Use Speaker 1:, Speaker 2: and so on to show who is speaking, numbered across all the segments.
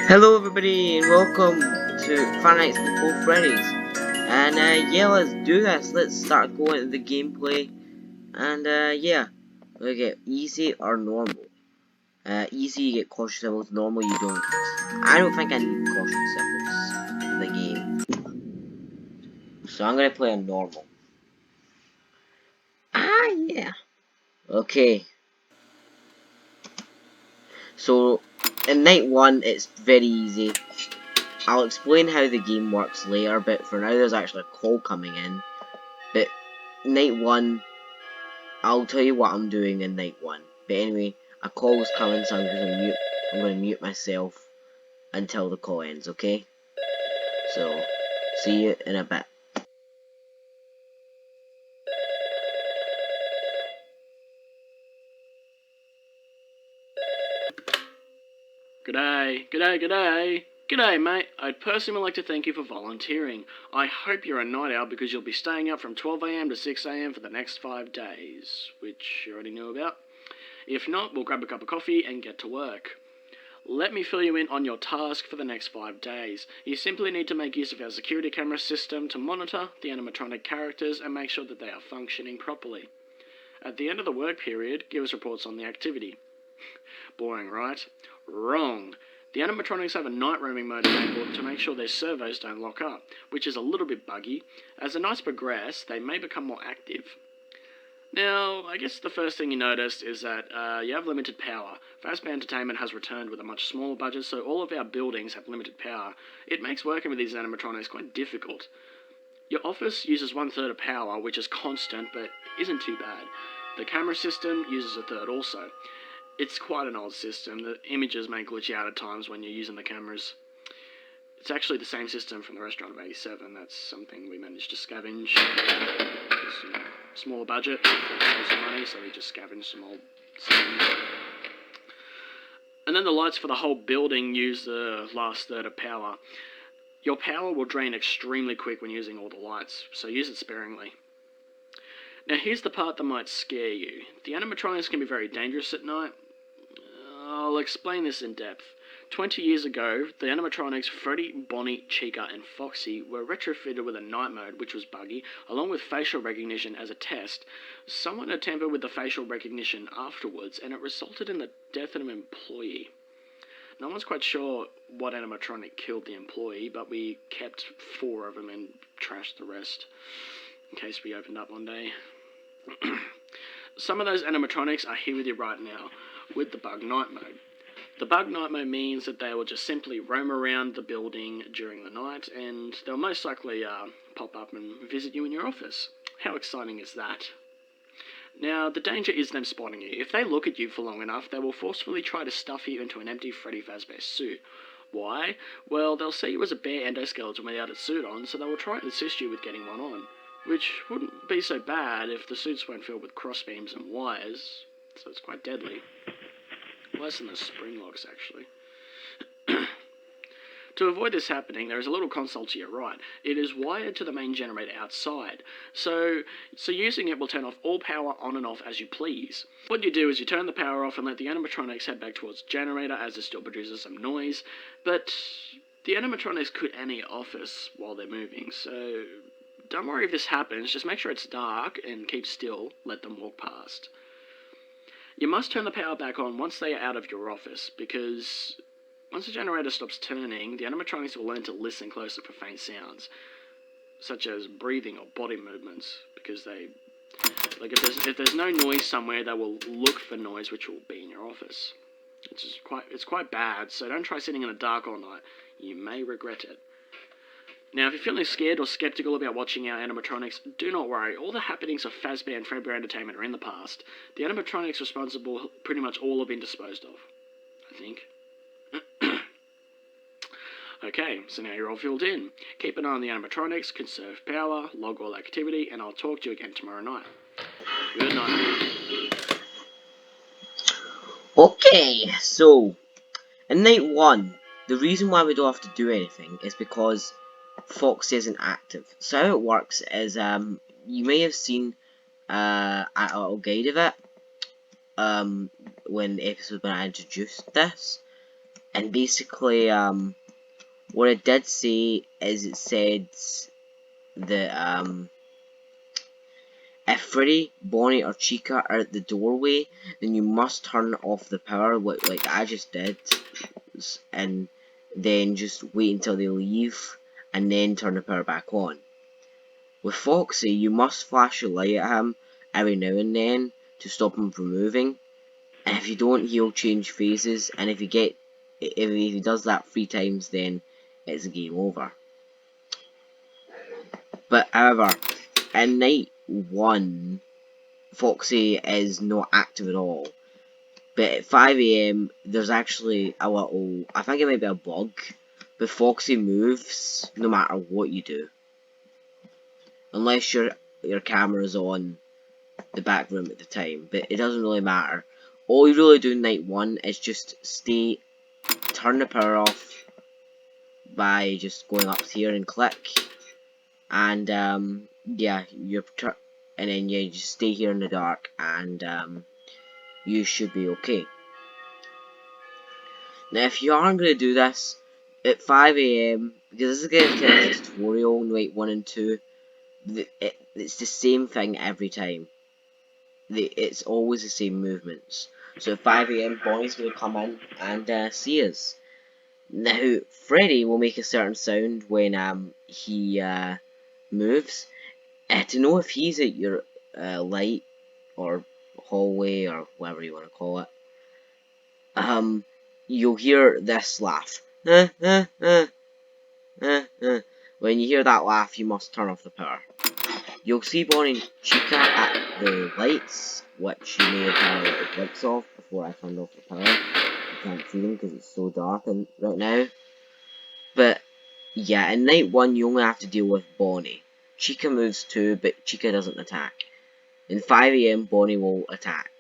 Speaker 1: Hello everybody and welcome to Five Nights Before Freddy's. And yeah, let's do this. Let's start going into the gameplay. And yeah, we get easy or normal. Easy you get caution symbols, normal you don't. I don't think I need caution symbols in the game. So I'm gonna play on normal. Ah yeah. Okay. So in night one it's very easy. I'll explain how the game works later, but for now there's actually a call coming in. But night one, I'll tell you what I'm doing in night one. But anyway, a call is coming, so I'm gonna mute myself until the call ends, okay? So, see you in a bit.
Speaker 2: G'day, g'day, g'day. G'day, mate. I'd personally like to thank you for volunteering. I hope you're a night owl because you'll be staying up from 12 AM to 6 AM for the next 5 days, which you already knew about. If not, we'll grab a cup of coffee and get to work. Let me fill you in on your task for the next 5 days. You simply need to make use of our security camera system to monitor the animatronic characters and make sure that they are functioning properly. At the end of the work period, give us reports on the activity. Boring, right? Wrong. The animatronics have a night roaming mode enabled to make sure their servos don't lock up, which is a little bit buggy. As the nights progress, they may become more active. Now, I guess the first thing you notice is that you have limited power. Fazbear Entertainment has returned with a much smaller budget, so all of our buildings have limited power. It makes working with these animatronics quite difficult. Your office uses 1/3 of power, which is constant, but isn't too bad. The camera system uses 1/3 also. It's quite an old system. The images may glitch out at times when you're using the cameras. It's actually the same system from the Restaurant of 87. That's something we managed to scavenge. Smaller budget, lots of money, so we just scavenged some old scenes. And then the lights for the whole building use the last third of power. Your power will drain extremely quick when using all the lights, so use it sparingly. Now here's the part that might scare you. The animatronics can be very dangerous at night. I'll explain this in depth. 20 years ago, the animatronics Freddy, Bonnie, Chica, and Foxy were retrofitted with a night mode, which was buggy, along with facial recognition as a test. Someone had tampered with the facial recognition afterwards, and it resulted in the death of an employee. No one's quite sure what animatronic killed the employee, but we kept 4 of them and trashed the rest, in case we opened up one day. Some of those animatronics are here with you right now, with the bug night mode. The bug night mode means that they will just simply roam around the building during the night, and they'll most likely pop up and visit you in your office. How exciting is that? Now, the danger is them spotting you. If they look at you for long enough, they will forcefully try to stuff you into an empty Freddy Fazbear suit. Why? Well, they'll see you as a bare endoskeleton without a suit on, so they will try and assist you with getting one on. Which wouldn't be so bad if the suits weren't filled with crossbeams and wires, so it's quite deadly. Less than the spring locks, actually. To avoid this happening, there is a little console to your right. It is wired to the main generator outside, so using it will turn off all power on and off as you please. What you do is you turn the power off and let the animatronics head back towards the generator as it still produces some noise, but the animatronics could enter your office while they're moving, so don't worry if this happens, just make sure it's dark and keep still, let them walk past. You must turn the power back on once they are out of your office, because once the generator stops turning, the animatronics will learn to listen closer for faint sounds, such as breathing or body movements, because if there's no noise somewhere, they will look for noise which will be in your office. It's quite bad, so don't try sitting in the dark all night. You may regret it. Now, if you're feeling scared or skeptical about watching our animatronics, do not worry. All the happenings of Fazbear and Fredbear Entertainment are in the past. The animatronics responsible pretty much all have been disposed of, I think. Okay, so now you're all filled in. Keep an eye on the animatronics, conserve power, log all activity, and I'll talk to you again tomorrow night. Good night.
Speaker 1: Okay, so, in night one, the reason why we don't have to do anything is because Foxy isn't active. So how it works is, you may have seen a little guide of it. when episode when I introduced this, and basically what it did say is it said that if Freddy, Bonnie, or Chica are at the doorway, then you must turn off the power, like I just did, and then just wait until they leave, and then turn the power back on. With Foxy, you must flash your light at him every now and then to stop him from moving, and if you don't, he'll change phases, and if he does that 3 times, then it's a game over. But however, in night 1, Foxy is not active at all. But at 5 AM, there's actually a little, I think it might be a bug, but Foxy moves no matter what you do. Unless your camera's on the back room at the time, but it doesn't really matter. All you really do in night 1 is just turn the power off by just going up here and click, and yeah, and then you just stay here in the dark, and you should be okay. Now, if you aren't going to do this at 5 AM, because this is going to kind of a tutorial in night 1 and 2, it's the same thing every time. It's always the same movements. So at 5 AM, Bonnie's going to come in and see us. Now, Freddy will make a certain sound when he moves. To know if he's at your light or hallway or whatever you want to call it, you'll hear this laugh. When you hear that laugh, you must turn off the power. You'll see Bonnie and Chica at the lights, which you may have had a little glimpse of before I turned off the power. You can't see them because it's so dark right now. But yeah, in night 1 you only have to deal with Bonnie. Chica moves too, but Chica doesn't attack. In 5 AM, Bonnie will attack.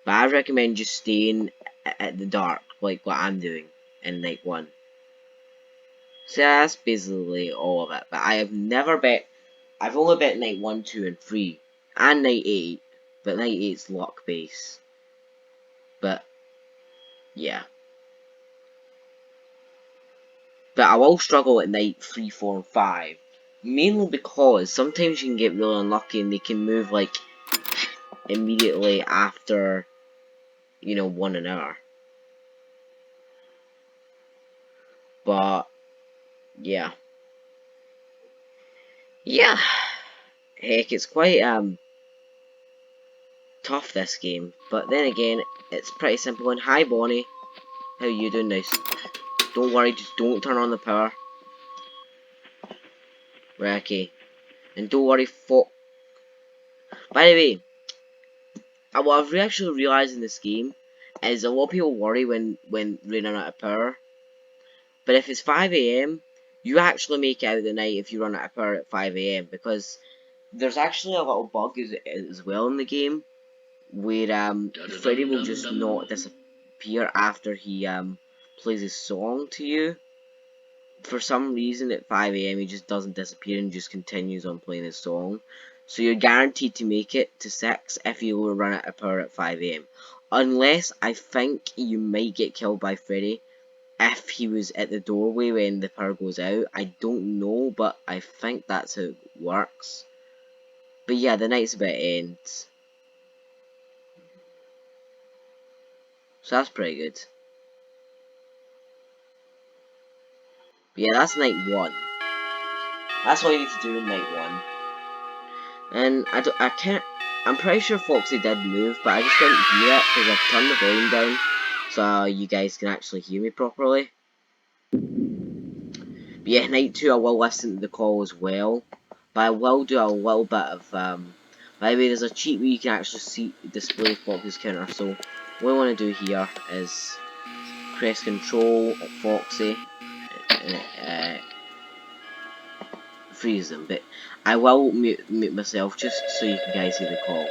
Speaker 1: But I recommend just staying at the dark, like what I'm doing in night 1. So that's basically all of it. But I've only bet night 1, 2, and 3. And night 8. But night 8's luck base. But, yeah. But I will struggle at night 3, 4, and 5. Mainly because sometimes you can get really unlucky and they can move, like, immediately after, 1 an hour. But, yeah. Yeah. Heck, it's quite, tough, this game. But then again, it's pretty simple. And hi, Bonnie. How you doing? Nice. Don't worry, just don't turn on the power. Right, okay. And don't worry, By the way, what I've actually realised in this game is a lot of people worry when running out of power. But if it's 5 AM, you actually make it out of the night if you run out of power at 5 AM. Because there's actually a little bug as well in the game where Freddy will just not disappear after he plays his song to you. For some reason at 5 AM he just doesn't disappear and just continues on playing his song. So you're guaranteed to make it to 6 if you run out of power at 5 AM. Unless I think you might get killed by Freddy if he was at the doorway when the power goes out. I don't know, but I think that's how it works. But yeah, the night's about to end. So that's pretty good. But yeah, that's night 1. That's all you need to do in night 1. And I'm pretty sure Foxy did move, but I just didn't hear it because I've turned the volume down so you guys can actually hear me properly. But yeah, night 2 I will listen to the call as well, but I will do a little bit of, by the way, there's a cheat where you can actually display Foxy's counter, so what I want to do here is press Control at Foxy, and freeze them, but I will mute myself just so you guys hear the call.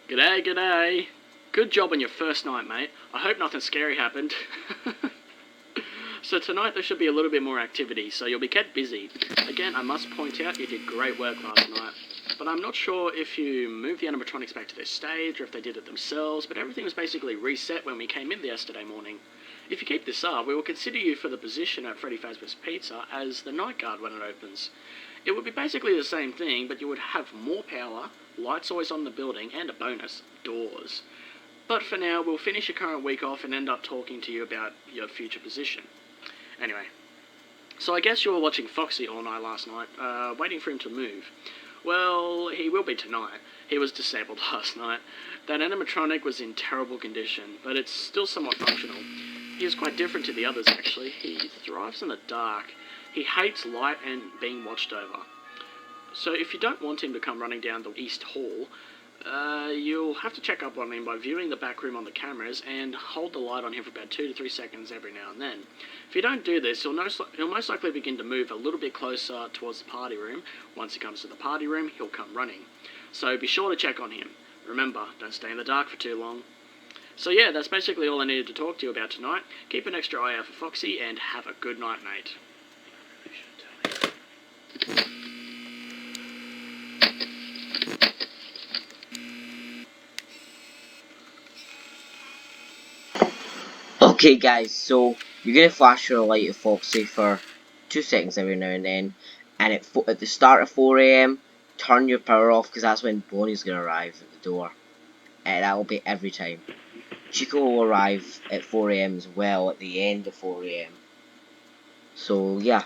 Speaker 2: Get G'day, g'day. Good job on your first night, mate. I hope nothing scary happened. So tonight there should be a little bit more activity, so you'll be kept busy. Again, I must point out you did great work last night. But I'm not sure if you moved the animatronics back to their stage or if they did it themselves, but everything was basically reset when we came in yesterday morning. If you keep this up, we will consider you for the position at Freddy Fazbear's Pizza as the night guard when it opens. It would be basically the same thing, but you would have more power, lights always on in the building, and a bonus, doors. But for now, we'll finish your current week off and end up talking to you about your future position. Anyway, so I guess you were watching Foxy all night last night, waiting for him to move. Well, he will be tonight. He was disabled last night. That animatronic was in terrible condition, but it's still somewhat functional. He is quite different to the others, actually. He thrives in the dark. He hates light and being watched over. So if you don't want him to come running down the East Hall, you'll have to check up on him by viewing the back room on the cameras and hold the light on him for about 2 to 3 seconds every now and then. If you don't do this, he'll most likely begin to move a little bit closer towards the party room. Once he comes to the party room, he'll come running. So be sure to check on him. Remember, don't stay in the dark for too long. So yeah, that's basically all I needed to talk to you about tonight. Keep an extra eye out for Foxy and have a good night, mate.
Speaker 1: Okay guys, so you're going to flash your light at Foxy for 2 seconds every now and then, and at the start of 4 AM, turn your power off because that's when Bonnie's going to arrive at the door. And that will be every time. Chico will arrive at 4 AM as well at the end of 4 AM. So yeah,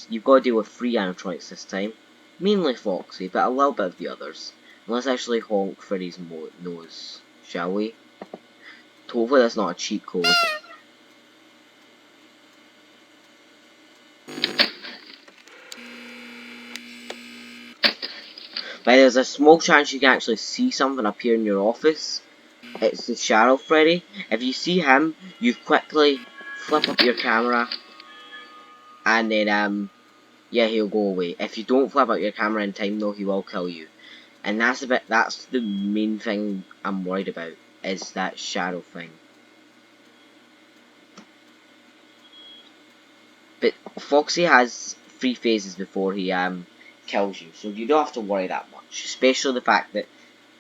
Speaker 1: you've got to deal with 3 animatronics this time. Mainly Foxy, but a little bit of the others. And let's actually honk Freddy's nose, shall we? Hopefully that's not a cheat code. But there's a small chance you can actually see something appear in your office. It's the Shadow Freddy. If you see him, you quickly flip up your camera, and then yeah, he'll go away. If you don't flip up your camera in time though, he will kill you. And that's the main thing I'm worried about, is that shadow thing. But Foxy has 3 phases before he kills you, so you don't have to worry that much. Especially the fact that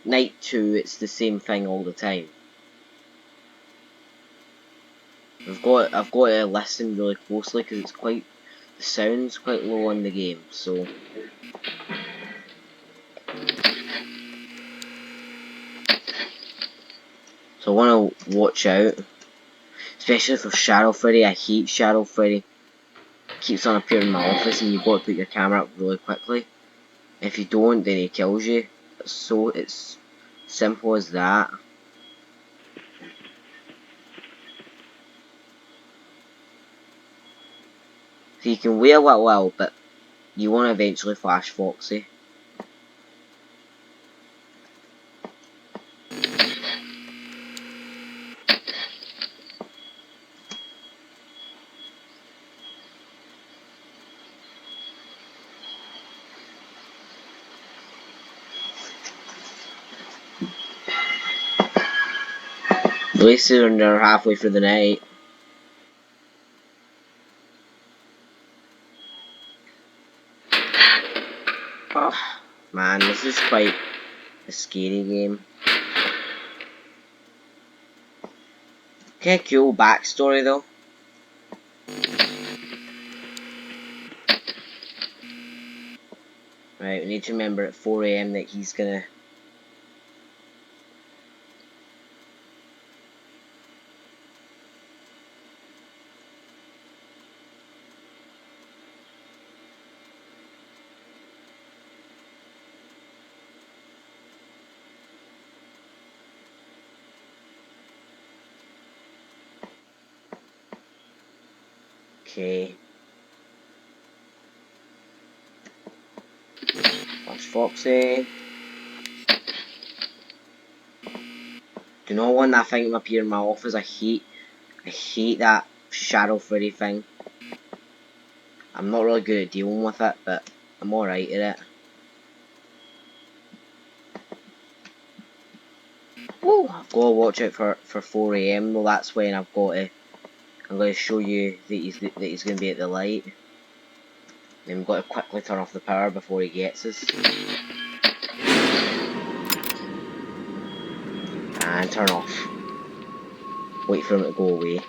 Speaker 1: night 2 it's the same thing all the time. I've got to listen really closely because the sound's quite low in the game, so I want to watch out, especially for Shadow Freddy. I hate Shadow Freddy. Keeps on appearing in my office, and you've got to put your camera up really quickly. If you don't, then he kills you. So it's simple as that. So you can wait a little while, but you want to eventually flash Foxy. At least they're halfway through the night. Oh, man, this is quite a scary game. Kinda cool backstory though. Right, we need to remember at 4 AM that he's gonna... Okay. Flash Foxy. Do not want that thing to appear in my office. I hate that Shadow Freddy thing. I'm not really good at dealing with it, but I'm alright at it. Oh, I've got to watch out for 4 AM though. That's when I'm going to show you that he's going to be at the light. Then we've got to quickly turn off the power before he gets us. And turn off. Wait for him to go away.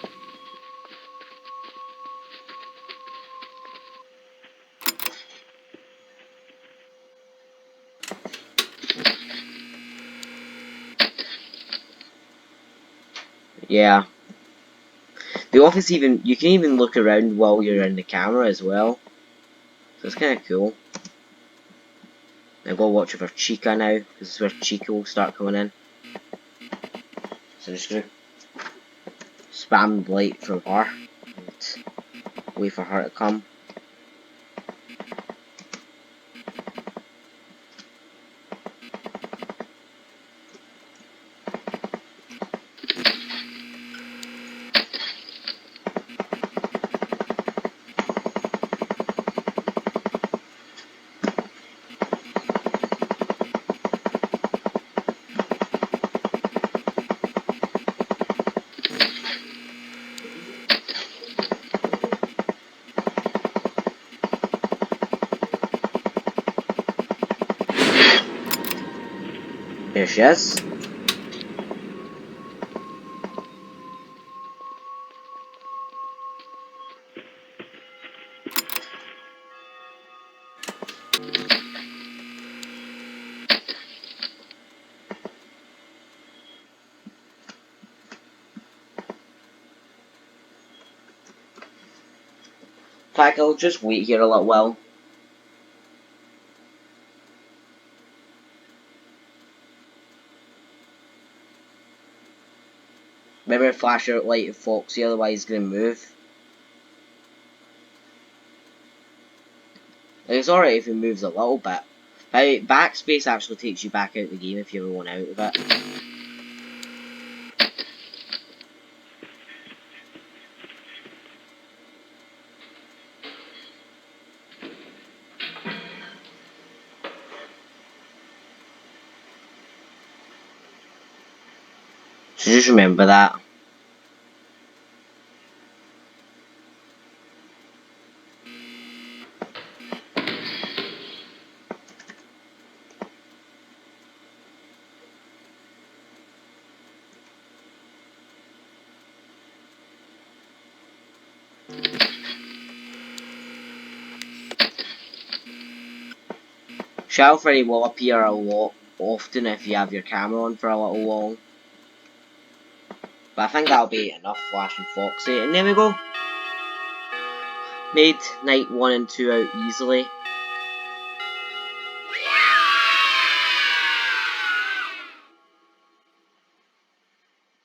Speaker 1: Yeah. The office you can even look around while you're in the camera as well. So it's kind of cool. I've got to watch for Chica now, because this is where Chica will start coming in. So I'm just going to spam the light from her, and wait for her to come. There she is. In fact, I'll just wait here a little while. Remember to flash out light if Foxy, otherwise he's going to move. It's alright if he moves a little bit. Backspace actually takes you back out of the game if you ever want out of it. So just remember that. Shadow Freddy will appear a lot often if you have your camera on for a little long. But I think that'll be enough flashing Foxy. And there we go. Made night 1 and 2 out easily.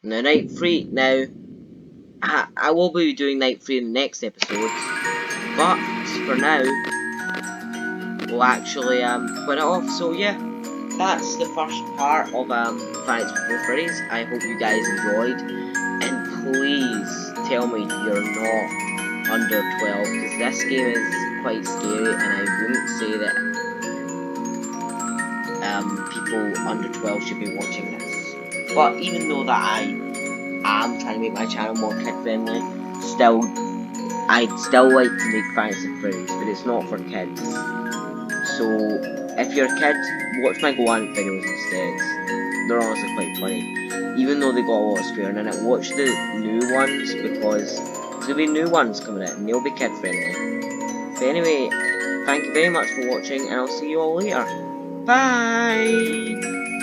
Speaker 1: Now night 3, now I will be doing night 3 in the next episode. But for now, we'll actually put it off. So yeah, that's the first part of Five Nights at Freddy's. I hope you guys enjoyed, and please tell me you're not under 12, because this game is quite scary, and I wouldn't say that people under 12 should be watching this. But even though that I am trying to make my channel more kid friendly, I'd still like to make Five Nights at Freddy's, but it's not for kids. So if you're a kid, watch my Go On videos instead. They're honestly quite funny. Even though they got a lot of swearing in it, watch the new ones, because there's going to be new ones coming out and they'll be kid friendly. But anyway, thank you very much for watching, and I'll see you all later. Bye!